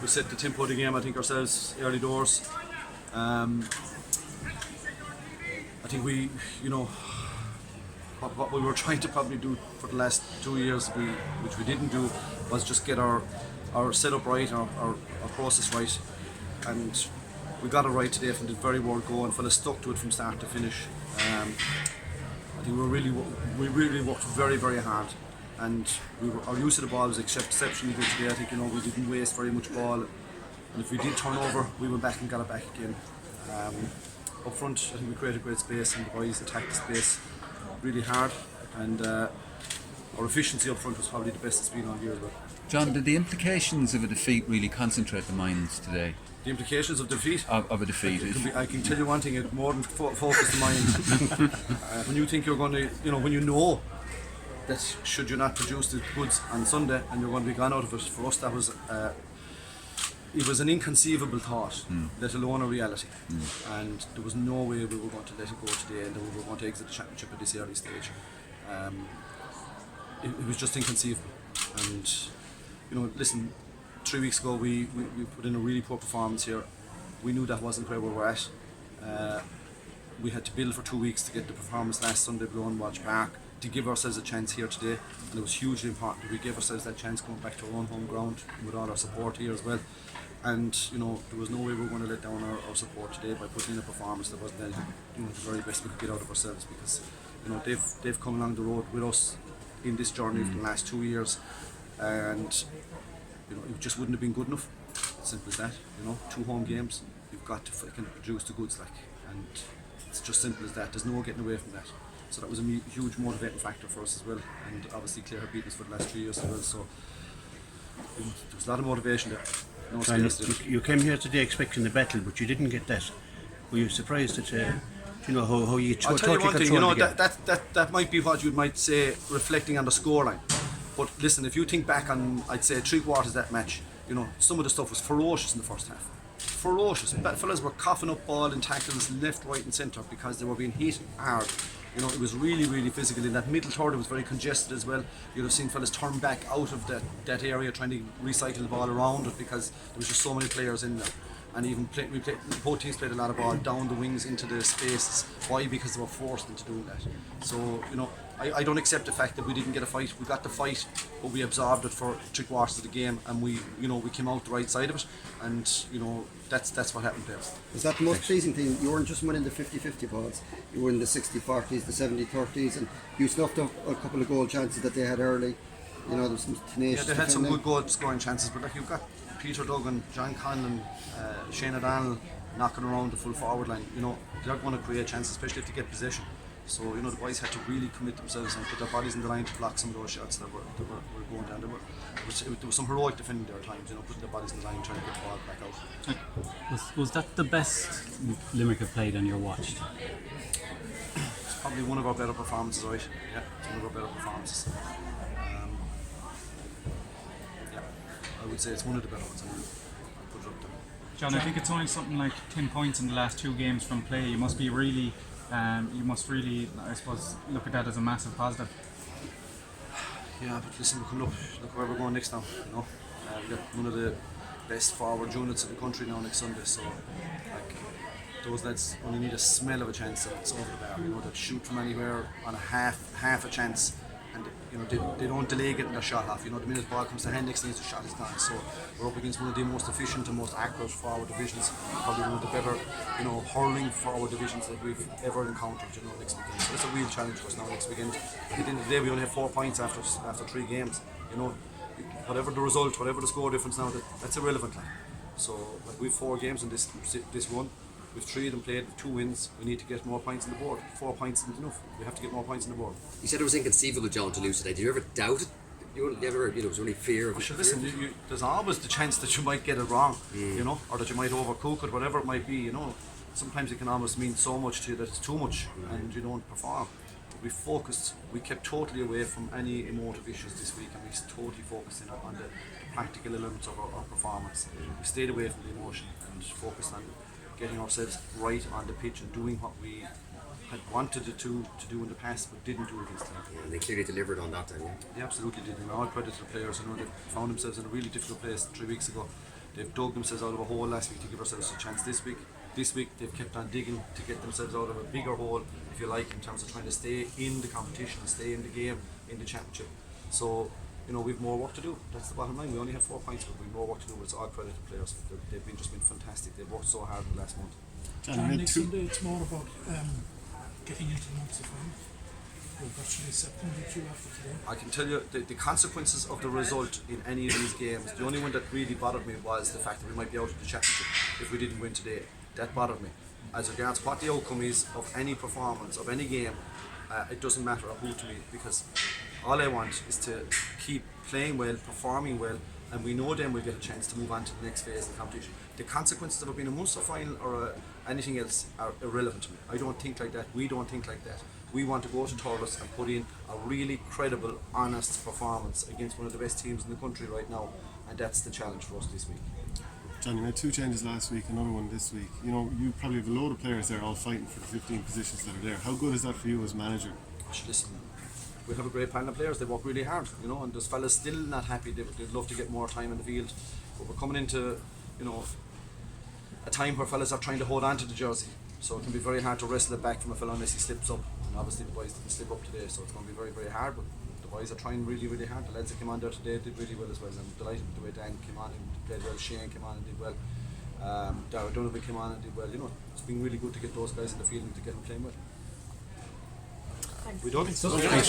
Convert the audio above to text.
we set the tempo of the game, I think, ourselves early doors. I think we, what we were trying to probably do for the last 2 years, which we didn't do, was just get our setup right, our process right, and we got it right today from the very word go, and fellas stuck to it from start to finish. I think we really worked very, very hard, and our use of the ball was exceptionally good today. I think we didn't waste very much ball, and if we did turn over, we went back and got it back again. Up front, I think we created great space, and the boys attacked the space really hard, and our efficiency up front was probably the best it's been all year as well. John, did the implications of a defeat really concentrate the minds today? The implications of defeat? Of a defeat. I can tell you one thing, it more than focus the mind. When you think you're going to, when you know that should you not produce the goods on Sunday and you're going to be gone out of it, for us that was it was an inconceivable thought, let alone a reality. And there was no way we were going to let it go today, and that we were going to exit the championship at this early stage. It was just inconceivable. And listen, 3 weeks ago we put in a really poor performance here. We knew that wasn't where we were at. We had to build for 2 weeks to get the performance last Sunday below Watch Park, to give ourselves a chance here today, and it was hugely important that we gave ourselves that chance coming back to our own home ground with all our support here as well. And there was no way we were going to let down our support today by putting in a performance that wasn't anything, the very best we could get out of ourselves, because they've come along the road with us in this journey for the last 2 years, and it just wouldn't have been good enough. It's simple as that. 2 home games, you've got to fucking produce the goods, and it's just simple as that. There's no getting away from that. So that was a huge motivating factor for us as well, and obviously Clare have beaten us for the last 3 years as well, so there was a lot of motivation there. You came here today expecting the battle, but you didn't get that. Were you surprised at how you I'll tell you one thing, that might be what you might say reflecting on the scoreline, but listen, if you think back on, I'd say 3/4 of that match, some of the stuff was ferocious in the first half. Ferocious. Fellas were coughing up ball and tackles left, right and centre because they were being hit hard. It was really, really physical. In that middle third, it was very congested as well. You'd have seen fellas turn back out of that area trying to recycle the ball around it, because there was just so many players in there. And even both teams played a lot of ball down the wings into the spaces. Why? Because they were forced into doing that. So, I don't accept the fact that we didn't get a fight. We got the fight, but we absorbed it for 3/4 of the game, and we came out the right side of it, and that's what happened there. Was that the most pleasing thing? You weren't just winning the 50-50 balls, you were in the 60-40s, the 70-30s, and you snuffed up a couple of goal chances that they had early. There was some tenacious. Yeah, they had some good goal scoring chances, but you've got Peter Duggan, John Conlon, Shane O'Donnell knocking around the full forward line. They're going to create chances, especially if they get possession. So the boys had to really commit themselves and put their bodies in the line to block some of those shots that were going down. There was some heroic defending there at times, putting their bodies in the line, trying to get the ball back out. Was that the best Limerick have played on your watch? It's probably one of our better performances, right? Yeah, it's one of our better performances. I would say it's one of the better ones. I'll put it up there. John, I think it's only something like 10 points in the last 2 games from play. You must really, I suppose, look at that as a massive positive. Yeah, but listen, look where we're going next now. We've got one of the best forward units in the country now next Sunday. So, those lads only need a smell of a chance, and it's over the bar. They shoot from anywhere on a half a chance. And they don't delay getting their shot off. The minute the ball comes to hand, next thing is the shot is gone. So we're up against one of the most efficient and most accurate forward divisions, probably one of the better, hurling forward divisions that we've ever encountered. Next weekend. So that's a real challenge for us now next weekend. At the end of the day, we only have 4 points after 3 games. Whatever the result, whatever the score difference now, that's irrelevant. So we've 4 games in this run. We've 3 of them played, 2 wins. We need to get more points on the board. 4 points isn't enough. We have to get more points on the board. You said it was inconceivable, John, to lose today. Did you ever doubt it? You ever, was there any fear of it? Listen, there's always the chance that you might get it wrong, or that you might overcook it, whatever it might be. Sometimes it can almost mean so much to you that it's too much, and you don't perform. We focused. We kept totally away from any emotive issues this week, and we totally focused on the practical elements of our performance. We stayed away from the emotion and focused on getting ourselves right on the pitch and doing what we had wanted to do in the past but didn't do against them. Yeah, and they clearly delivered on that then, yeah? They absolutely did. All credit to the players. They found themselves in a really difficult place 3 weeks ago, They've dug themselves out of a hole last week to give ourselves a chance this week. This week they've kept on digging to get themselves out of a bigger hole, if you like, in terms of trying to stay in the competition, stay in the game, in the championship. So, you know, we've more work to do. That's the bottom line. We only have 4 points, but we've more work to do. It's all credit to players. They've just been fantastic. They've worked so hard in the last month. John, next Sunday it's more about getting into the months of fun. We're virtually September through after today. I can tell you the consequences of the result in any of these games. The only one that really bothered me was the fact that we might be out of the championship if we didn't win today. That bothered me. As regards what the outcome is of any performance of any game, it doesn't matter who to me, because all I want is to keep playing well, performing well, and we know then we'll get a chance to move on to the next phase of the competition. The consequences of it being a Munster final or anything else are irrelevant to me. I don't think like that. We don't think like that. We want to go to Thurles and put in a really credible, honest performance against one of the best teams in the country right now, and that's the challenge for us this week. John, you made 2 changes last week, another one this week. You know, you probably have a load of players there all fighting for the 15 positions that are there. How good is that for you as manager? Listen, we have a great panel of players. They work really hard, you know, and there's fellas still not happy. They'd love to get more time in the field, but we're coming into, you know, a time where fellas are trying to hold on to the jersey, so it can be very hard to wrestle it back from a fella unless he slips up. And obviously the boys didn't slip up today, so it's going to be very, very hard. But the boys are trying really, really hard. The lads that came on there today did really well as well. I'm delighted with the way Dan came on and played well. Shane came on and did well. Darragh Donovan came on and did well. You know, it's been really good to get those guys in the field and to get them playing well. We done? Thanks.